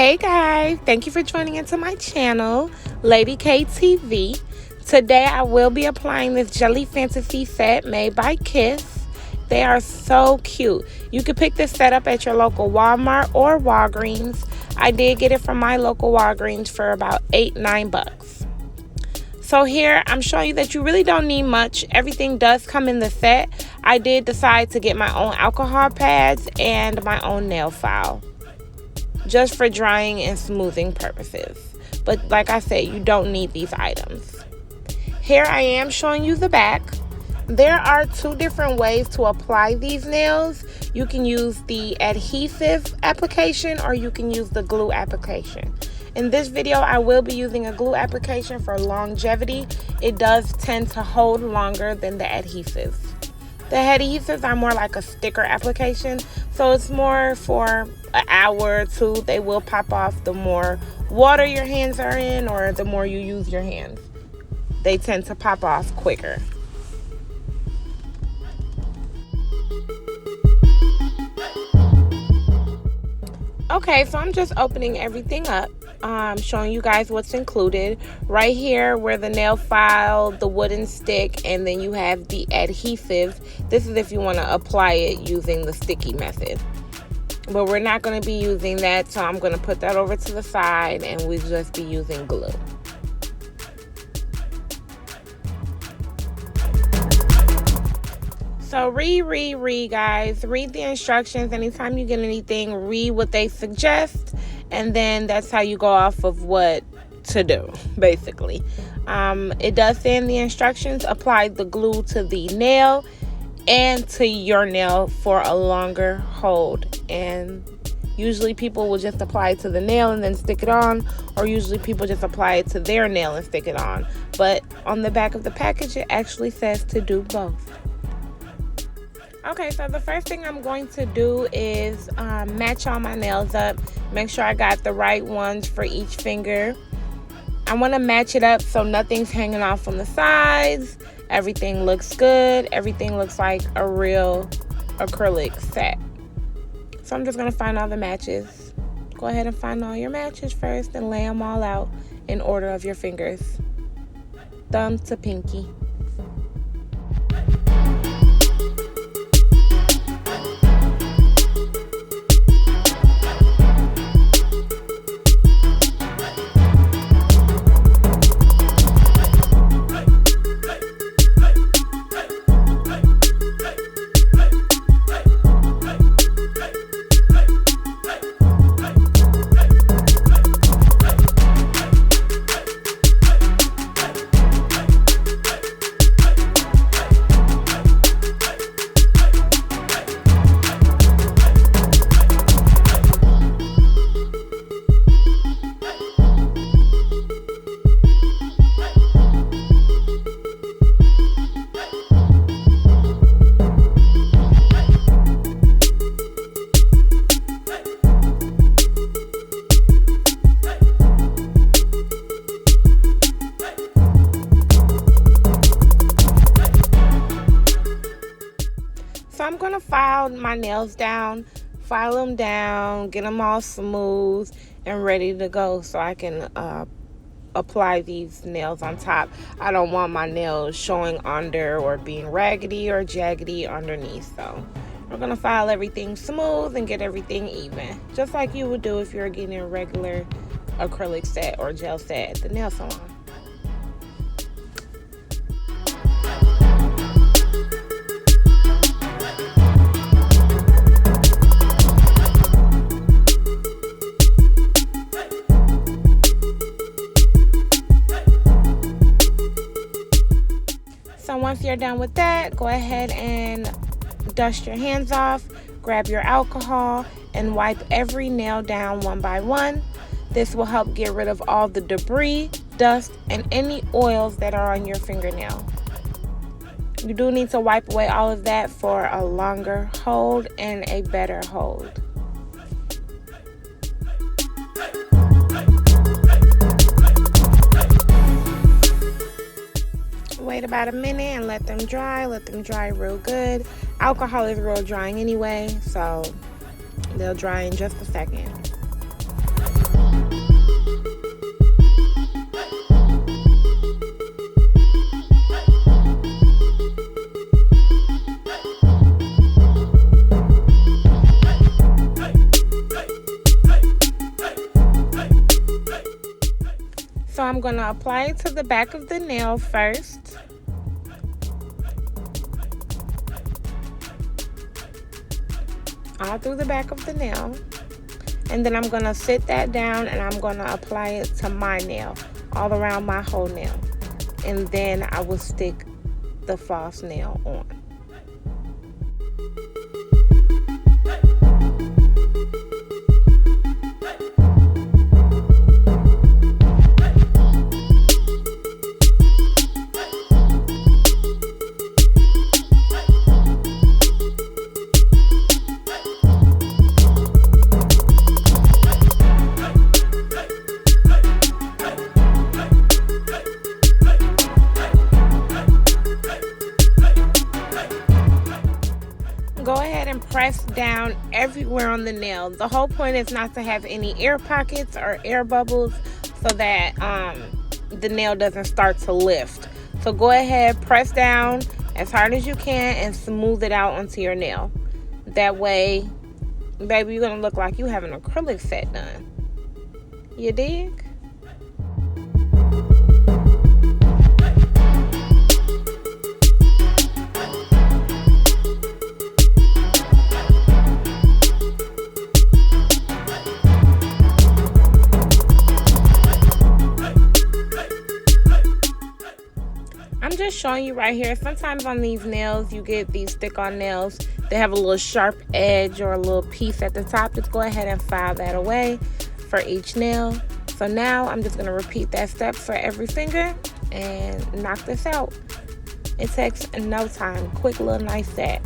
Hey guys, thank you for joining into my channel, Lady K TV. Today I will be applying this Jelly Fantasy set made by Kiss. They are so cute. You can pick this set up at your local Walmart or Walgreens. I did get it from my local Walgreens for about $8-9 bucks. So here I'm showing you that you really don't need much. Everything does come in the set. I did decide to get my own alcohol pads and my own nail file, just for drying and smoothing purposes. But like I said, you don't need these items. Here I am showing you the back. There are two different ways to apply these nails. You can use the adhesive application or you can use the glue application. In this video, I will be using a glue application for longevity. It does tend to hold longer than the adhesives. The adhesives are more like a sticker application, so it's more for an hour or two. They will pop off the more water your hands are in or the more you use your hands. They tend to pop off quicker. Okay, so I'm just opening everything up, showing you guys what's included. Right here where the nail file, the wooden stick, and then you have the adhesive. This is if you want to apply it using the sticky method. But we're not going to be using that, so I'm going to put that over to the side and we'll just be using glue. So read, guys. Read the instructions. Anytime you get anything, read what they suggest, and then that's how you go off of what to do, basically. It does say in the instructions, apply the glue to the nail and to your nail for a longer hold. And usually people will just apply it to the nail and then stick it on, or usually people just apply it to their nail and stick it on. But on the back of the package, it actually says to do both. Okay, so the first thing I'm going to do is match all my nails up. Make sure I got the right ones for each finger. I want to match it up so nothing's hanging off from the sides. Everything looks good. Everything looks like a real acrylic set. So I'm just going to find all the matches. Go ahead and find all your matches first and lay them all out in order of your fingers. Thumb to pinky. So I'm going to file my nails down, file them down, get them all smooth and ready to go so I can apply these nails on top. I don't want my nails showing under or being raggedy or jaggedy underneath. So we're going to file everything smooth and get everything even, just like you would do if you're getting a regular acrylic set or gel set at the nail salon. So once you're done with that, go ahead and dust your hands off, grab your alcohol, and wipe every nail down one by one. This will help get rid of all the debris, dust, and any oils that are on your fingernail. You do need to wipe away all of that for a longer hold and a better hold. Wait about a minute and let them dry real good. Alcohol is real drying anyway, so they'll dry in just a second. going to apply it to the back of the nail first. All through the back of the nail. And then I'm going to sit that down and I'm going to apply it to my nail, all around my whole nail. And then I will stick the false nail on. Go ahead and press down everywhere on the nail. The whole point is not to have any air pockets or air bubbles so that the nail doesn't start to lift. So go ahead, press down as hard as you can and smooth it out onto your nail. That way, baby, you're gonna look like you have an acrylic set done. You dig? I'm just showing you right here. Sometimes on these nails, you get these stick-on nails. They have a little sharp edge or a little piece at the top. Just go ahead and file that away for each nail. So now I'm just going to repeat that step for every finger and knock this out. It takes no time. Quick little nice set.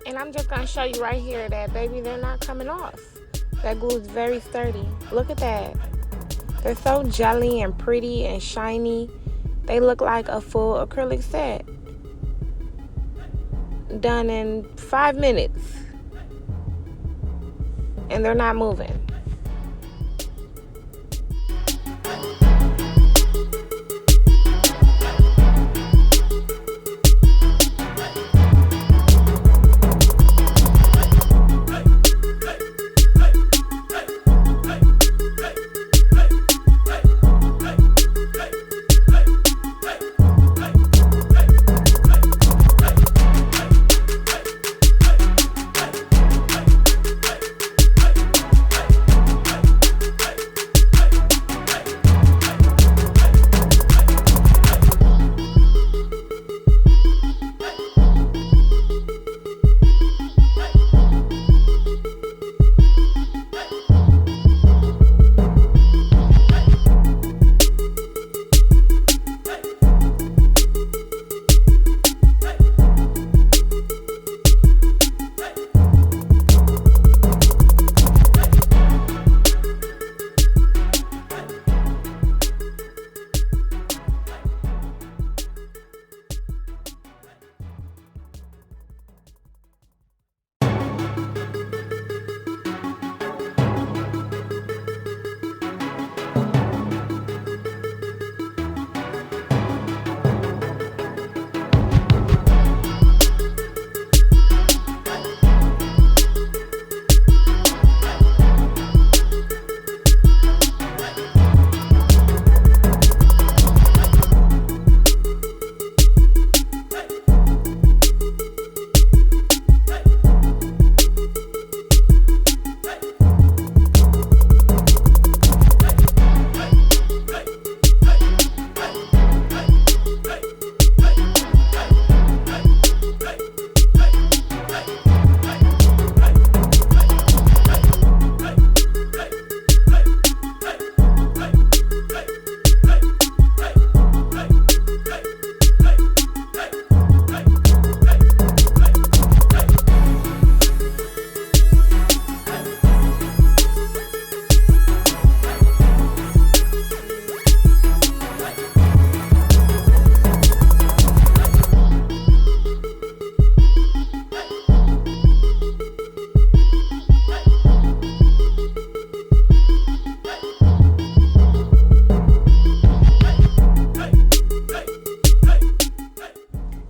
And I'm just going to show you right here that, baby, they're not coming off. That glue is very sturdy. Look at that. They're so jelly and pretty and shiny. They look like a full acrylic set. Done in 5 minutes. And they're not moving.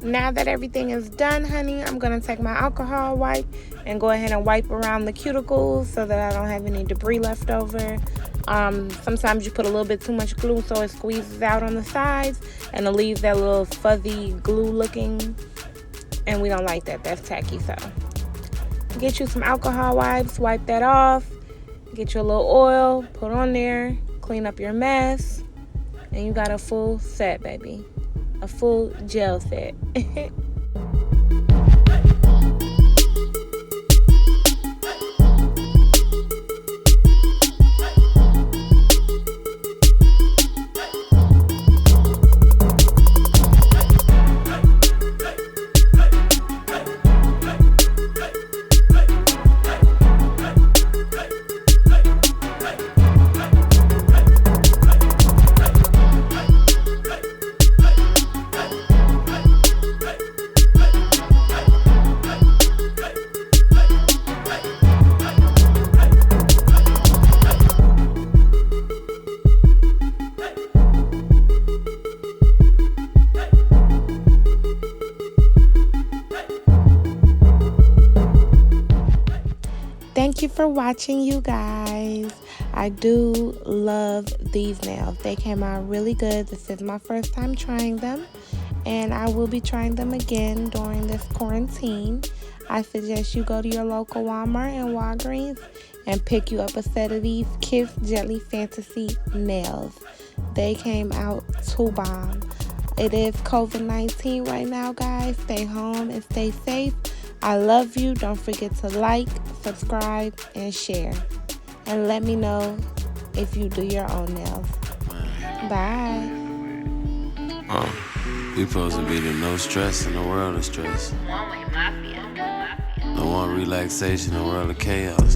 Now that everything is done, honey, I'm going to take my alcohol wipe and go ahead and wipe around the cuticles so that I don't have any debris left over. Sometimes you put a little bit too much glue so it squeezes out on the sides and it leaves that little fuzzy glue looking, and we don't like that. That's tacky. So get you some alcohol wipes, wipe that off, get you a little oil, put on there, clean up your mess, and you got a full set, baby. A full gel set. Thank you for watching, you guys. I do love these nails. They came out really good. This is my first time trying them, and I will be trying them again during this quarantine. I suggest you go to your local Walmart and Walgreens and pick you up a set of these Kiss Jelly Fantasy nails. They came out too bomb. It is COVID-19 right now, guys. Stay home and stay safe. I love you. Don't forget to like, subscribe, and share. And let me know if you do your own nails. Bye. We supposed to be the no stress in the world of stress. No one relaxation in the world of chaos.